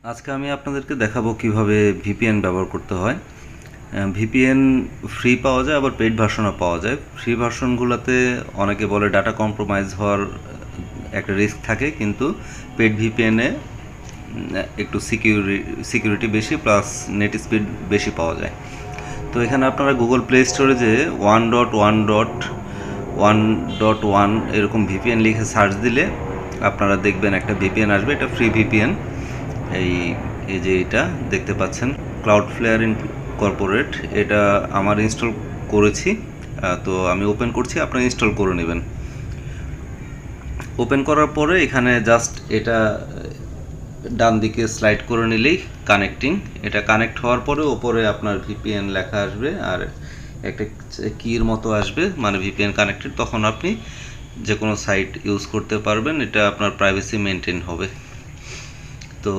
আজকে আমি আপনাদেরকে দেখাবো কিভাবে ভিপিএন ব্যবহার করতে হয়। ভিপিএন ফ্রি পাওয়া যায়, আবার পেইড ভার্সনও পাওয়া যায়। ফ্রি ভার্সনগুলোতে অনেকে বলে ডাটা কম্প্রোমাইজ হওয়ার একটা রিস্ক থাকে, কিন্তু পেইড ভিপিএনে একটু সিকিউরিটি বেশি, প্লাস নেট স্পিড বেশি পাওয়া যায়। তো এখানে আপনারা গুগল প্লে স্টোরে যে 1.1.1.1 এরকম ভিপিএন লিখে সার্চ দিলে আপনারা দেখবেন একটা ভিপিএন আসবে। এটা ফ্রি ভিপিএন। এই এই যে এটা দেখতে পাচ্ছেন, ক্লাউডফ্লেয়ার ইনকর্পোরেট, এটা আমার ইনস্টল করেছি। তো আমি ওপেন করছি, আপনারা ইনস্টল করে নেবেন। ওপেন করার পরে এখানে জাস্ট এটা ডান দিকে স্লাইড করে নিলেই কানেক্টিং, এটা কানেক্ট হওয়ার পরে ওপরে আপনার ভিপিএন লেখা আসবে আর একটা কির মতো আসবে, মানে ভিপিএন কানেক্টেড। তখন আপনি যে কোনো সাইট ইউজ করতে পারবেন, এটা আপনার প্রাইভেসি মেনটেন হবে। তো